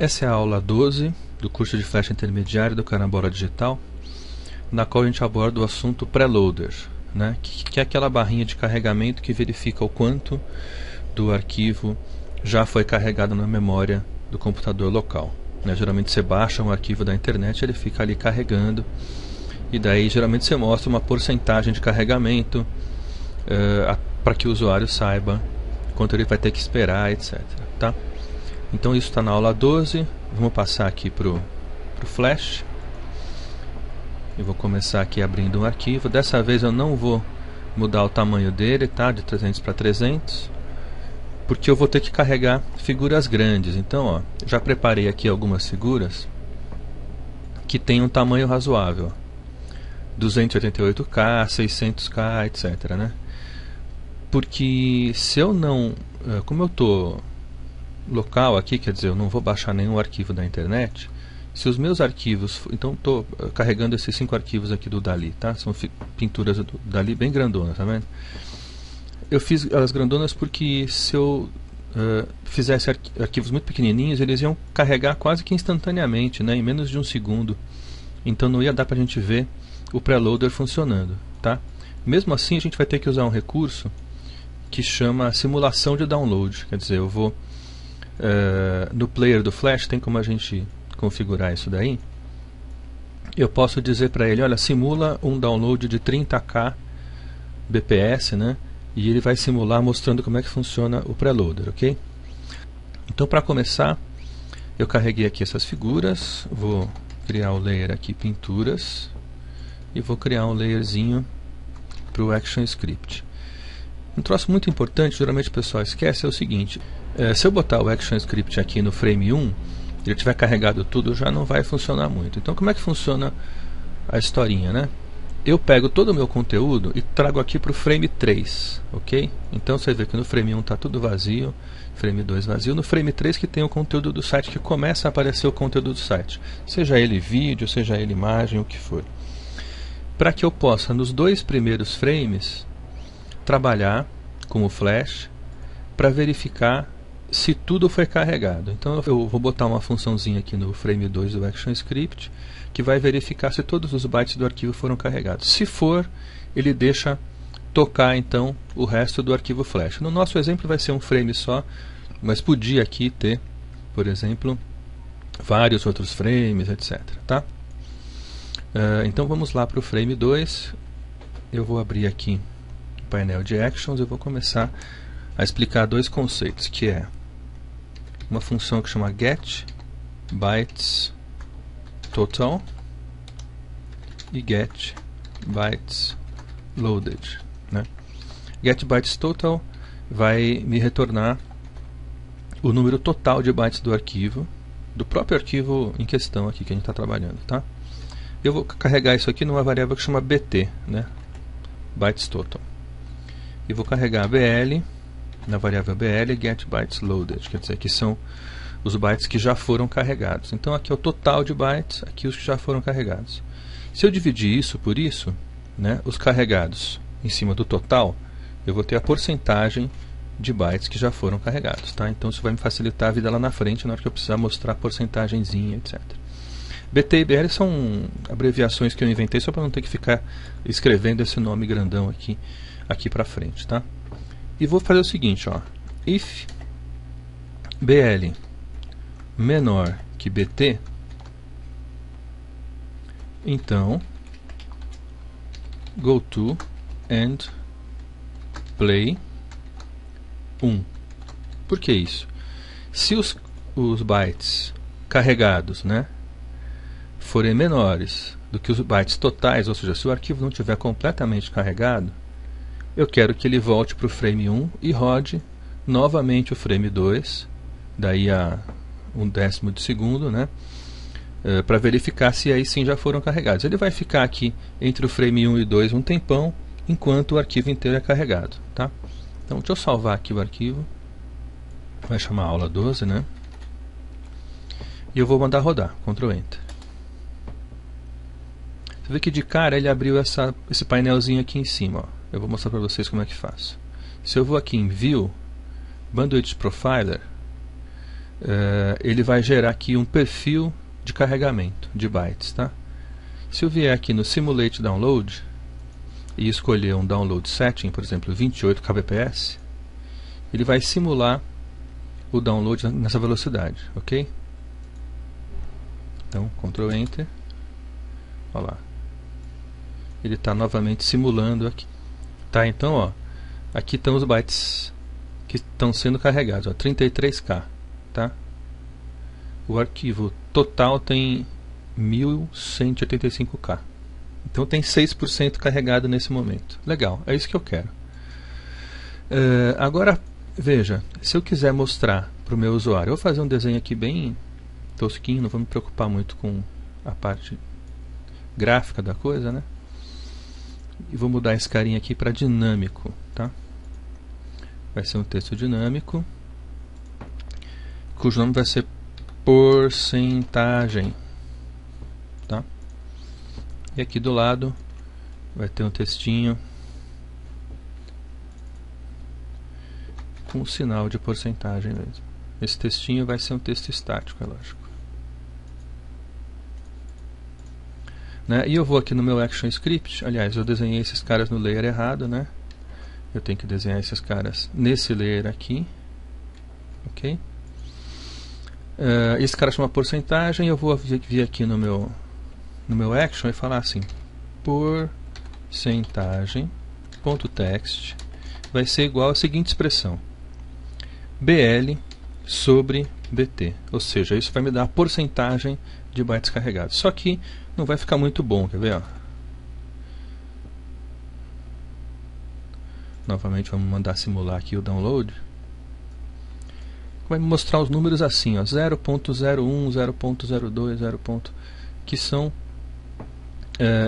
Essa é a aula 12 do curso de Flash intermediário do Carambola Digital, na qual a gente aborda o assunto preloader, né? que é aquela barrinha de carregamento que verifica o quanto do arquivo já foi carregado na memória do computador local, né? Geralmente você baixa um arquivo da internet, ele fica ali carregando, e daí geralmente você mostra uma porcentagem de carregamento para que o usuário saiba quanto ele vai ter que esperar, etc. Tá? Então isso está na aula 12. Vamos passar aqui para o Flash. Eu vou começar aqui abrindo um arquivo. Dessa vez eu não vou mudar o tamanho dele, tá? De 300 para 300, porque eu vou ter que carregar figuras grandes. Então, ó, já preparei aqui algumas figuras que tem um tamanho razoável, 288K, 600K, etc, né? Porque se eu não, como eu estou local aqui, quer dizer, eu não vou baixar nenhum arquivo da internet. Se os meus arquivos, então estou carregando esses 5 arquivos aqui do Dali, tá? São pinturas do Dali bem grandonas, tá vendo? Eu fiz elas grandonas porque se eu fizesse arquivos muito pequenininhos, eles iam carregar quase que instantaneamente, né? Em menos de um segundo. Então não ia dar para a gente ver o preloader funcionando, tá? Mesmo assim, a gente vai ter que usar um recurso que chama simulação de download. Quer dizer, eu vou no player do Flash, tem como a gente configurar isso daí. Eu posso dizer para ele, olha, simula um download de 30K bps, né? E ele vai simular mostrando como é que funciona o preloader, ok? Então, para começar, eu carreguei aqui essas figuras, vou criar o layer aqui, pinturas, e vou criar um layerzinho para o ActionScript. Um troço muito importante, geralmente o pessoal esquece, é o seguinte: se eu botar o ActionScript aqui no frame 1, ele tiver carregado tudo, já não vai funcionar muito. Então, como é que funciona a historinha, né? Eu pego todo o meu conteúdo e trago aqui para o frame 3, ok? Então você vê que no frame 1 está tudo vazio, frame 2 vazio, no frame 3 que tem o conteúdo do site, que começa a aparecer o conteúdo do site, seja ele vídeo, seja ele imagem, o que for. Para que eu possa, nos 2 primeiros frames, trabalhar com o Flash para verificar se tudo foi carregado. Então eu vou botar uma funçãozinha aqui no frame 2 do ActionScript que vai verificar se todos os bytes do arquivo foram carregados. Se for, ele deixa tocar então o resto do arquivo Flash. No nosso exemplo vai ser um frame só, mas podia aqui ter, por exemplo, vários outros frames, etc. Tá? Então vamos lá para o frame 2. Eu vou abrir aqui o painel de Actions e vou começar a explicar 2 conceitos, que é uma função que chama getBytesTotal e getBytesLoaded, né? getBytesTotal vai me retornar o número total de bytes do arquivo, do próprio arquivo em questão aqui que a gente está trabalhando, tá? Eu vou carregar isso aqui numa variável que chama bt, né? BytesTotal, e vou carregar bl na variável bl getBytesLoaded, quer dizer que são os bytes que já foram carregados. Então aqui é o total de bytes, aqui os que já foram carregados. Se eu dividir isso por isso, né, os carregados em cima do total, eu vou ter a porcentagem de bytes que já foram carregados, tá? Então isso vai me facilitar a vida lá na frente, na hora que eu precisar mostrar a porcentagenzinha, etc. BT e BL são abreviações que eu inventei só para não ter que ficar escrevendo esse nome grandão aqui para frente, tá? E vou fazer o seguinte, ó, if bl menor que bt, então go to and play 1. Por que isso? Se os bytes carregados, né, forem menores do que os bytes totais, ou seja, se o arquivo não estiver completamente carregado, eu quero que ele volte para o frame 1 e rode novamente o frame 2, daí a 1/10 de segundo, né, para verificar se aí sim já foram carregados. Ele vai ficar aqui entre o frame 1 e 2 um tempão, enquanto o arquivo inteiro é carregado, tá? Então deixa eu salvar aqui o arquivo, vai chamar aula 12, né, e eu vou mandar rodar, Ctrl Enter. Você vê que de cara ele abriu esse painelzinho aqui em cima, ó. Eu vou mostrar para vocês como é que faço. Se eu vou aqui em View, Bandwidth Profiler, ele vai gerar aqui um perfil de carregamento de bytes, tá? Se eu vier aqui no Simulate Download e escolher um Download Setting, por exemplo, 28 kbps, ele vai simular o download nessa velocidade, ok? Então, Ctrl Enter, olha lá, ele está novamente simulando aqui, tá? Então, ó, aqui estão os bytes que estão sendo carregados, ó, 33K, tá? O arquivo total tem 1185K. Então tem 6% carregado nesse momento. Legal, é isso que eu quero. Agora, veja, se eu quiser mostrar para o meu usuário, eu vou fazer um desenho aqui bem tosquinho, não vou me preocupar muito com a parte gráfica da coisa, né? E vou mudar esse carinha aqui para dinâmico, tá? Vai ser um texto dinâmico, cujo nome vai ser porcentagem, tá? E aqui do lado vai ter um textinho com um sinal de porcentagem mesmo. Esse textinho vai ser um texto estático, é lógico, né? E eu vou aqui no meu ActionScript. Aliás, eu desenhei esses caras no layer errado, né? Eu tenho que desenhar esses caras nesse layer aqui, ok? Esse cara chama porcentagem. Eu vou vir aqui no meu action e falar assim: porcentagem.text vai ser igual à seguinte expressão: BL sobre BT. Ou seja, isso vai me dar a porcentagem de bytes carregados. Só que não vai ficar muito bom, quer ver? Ó? Novamente vamos mandar simular aqui o download. Vai me mostrar os números assim, ó, 0.01, 0.02, 0. Que são,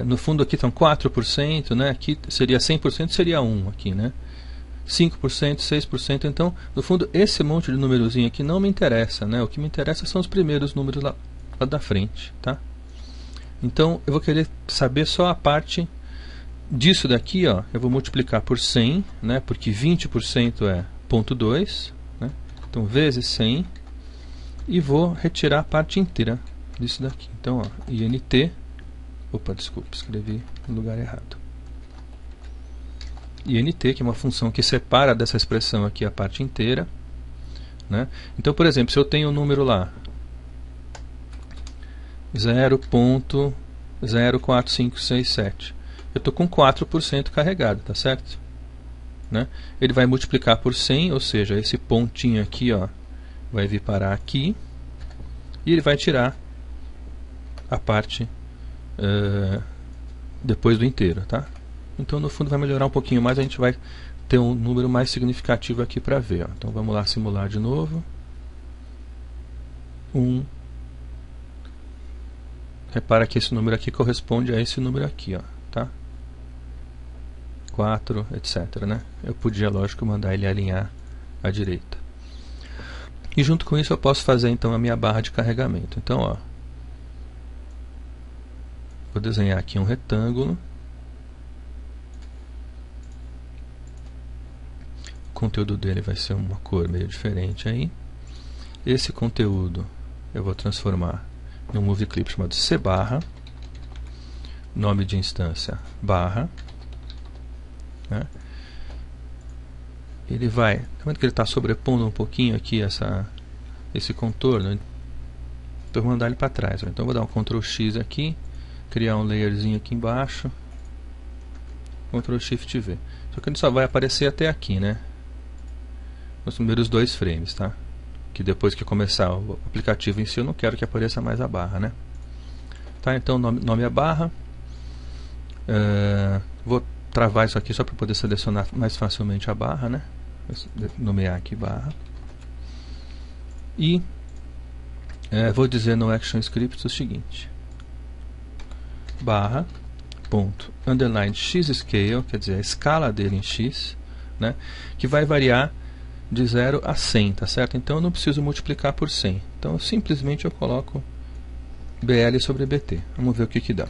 no fundo aqui estão 4%, né? Aqui seria 100%, seria 1 aqui, né? 5%, 6%, então, no fundo, esse monte de númerozinho aqui não me interessa, né? O que me interessa são os primeiros números lá da frente, tá? Então, eu vou querer saber só a parte disso daqui, ó. Eu vou multiplicar por 100, né? Porque 20% é 0.2, né? Então, vezes 100, e vou retirar a parte inteira disso daqui. Então, ó, INT, opa, desculpa, escrevi no lugar errado. INT, que é uma função que separa dessa expressão aqui a parte inteira, né? Então, por exemplo, se eu tenho um número lá 0.04567, eu estou com 4% carregado, tá certo? Né? Ele vai multiplicar por 100, ou seja, esse pontinho aqui, ó, vai vir parar aqui, e ele vai tirar a parte depois do inteiro, tá? Então, no fundo, vai melhorar um pouquinho mais. A gente vai ter um número mais significativo aqui para ver, ó. Então, vamos lá simular de novo. 1. Repara que esse número aqui corresponde a esse número aqui, ó, tá? 4, etc, né? Eu podia, lógico, mandar ele alinhar à direita. E junto com isso eu posso fazer, então, a minha barra de carregamento. Então, ó, vou desenhar aqui um retângulo. O conteúdo dele vai ser uma cor meio diferente aí. Esse conteúdo eu vou transformar em um movie clip chamado cbarra, nome de instância barra, né? Ele vai, tá vendo que ele está sobrepondo um pouquinho aqui esse contorno? Então eu vou mandar ele para trás, ó. Então eu vou dar um Ctrl X aqui, criar um layerzinho aqui embaixo, Ctrl Shift V. Só que ele só vai aparecer até aqui, né? Nos primeiros 2 frames, tá? Que depois que começar o aplicativo em si, eu não quero que apareça mais a barra, né? Tá, então nome é barra. Vou travar isso aqui só para poder selecionar mais facilmente a barra, né? Vou nomear aqui barra. E vou dizer no ActionScript o seguinte: barra ponto underline xscale, quer dizer a escala dele em x, né? Que vai variar de 0 a 100, tá certo? Então eu não preciso multiplicar por 100. Então simplesmente eu coloco BL sobre BT. Vamos ver o que que dá.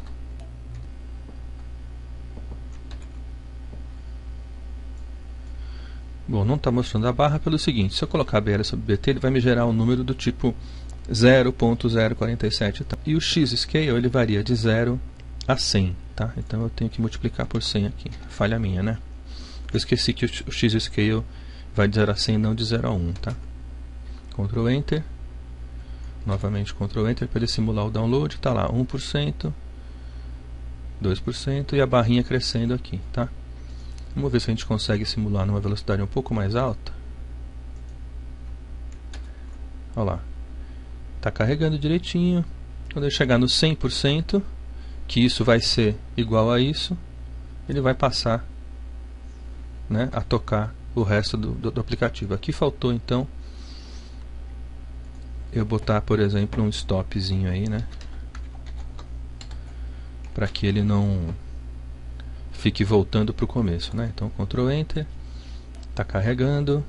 Bom, não está mostrando a barra pelo seguinte: se eu colocar BL sobre BT, ele vai me gerar um número do tipo 0.047, tá? E o x-scale ele varia de 0 a 100, tá? Então eu tenho que multiplicar por 100 aqui. Falha minha, né? Eu esqueci que o x-scale vai de 0 a 100, não de 0 a 1, tá? Ctrl Enter. Novamente Ctrl Enter para ele simular o download. Está lá 1%, 2% e a barrinha crescendo aqui, tá? Vamos ver se a gente consegue simular numa velocidade um pouco mais alta. Olha lá. Está carregando direitinho. Quando ele chegar no 100%, que isso vai ser igual a isso, ele vai passar, né, a tocar o resto do aplicativo. Aqui faltou então eu botar, por exemplo, um stopzinho aí, né, para que ele não fique voltando para o começo, né? Então Ctrl Enter, está carregando.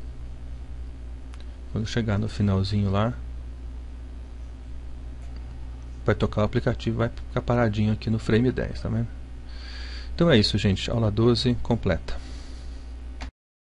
Quando chegar no finalzinho lá, vai tocar o aplicativo, vai ficar paradinho aqui no frame 10, tá vendo? Então é isso, gente, aula 12 completa.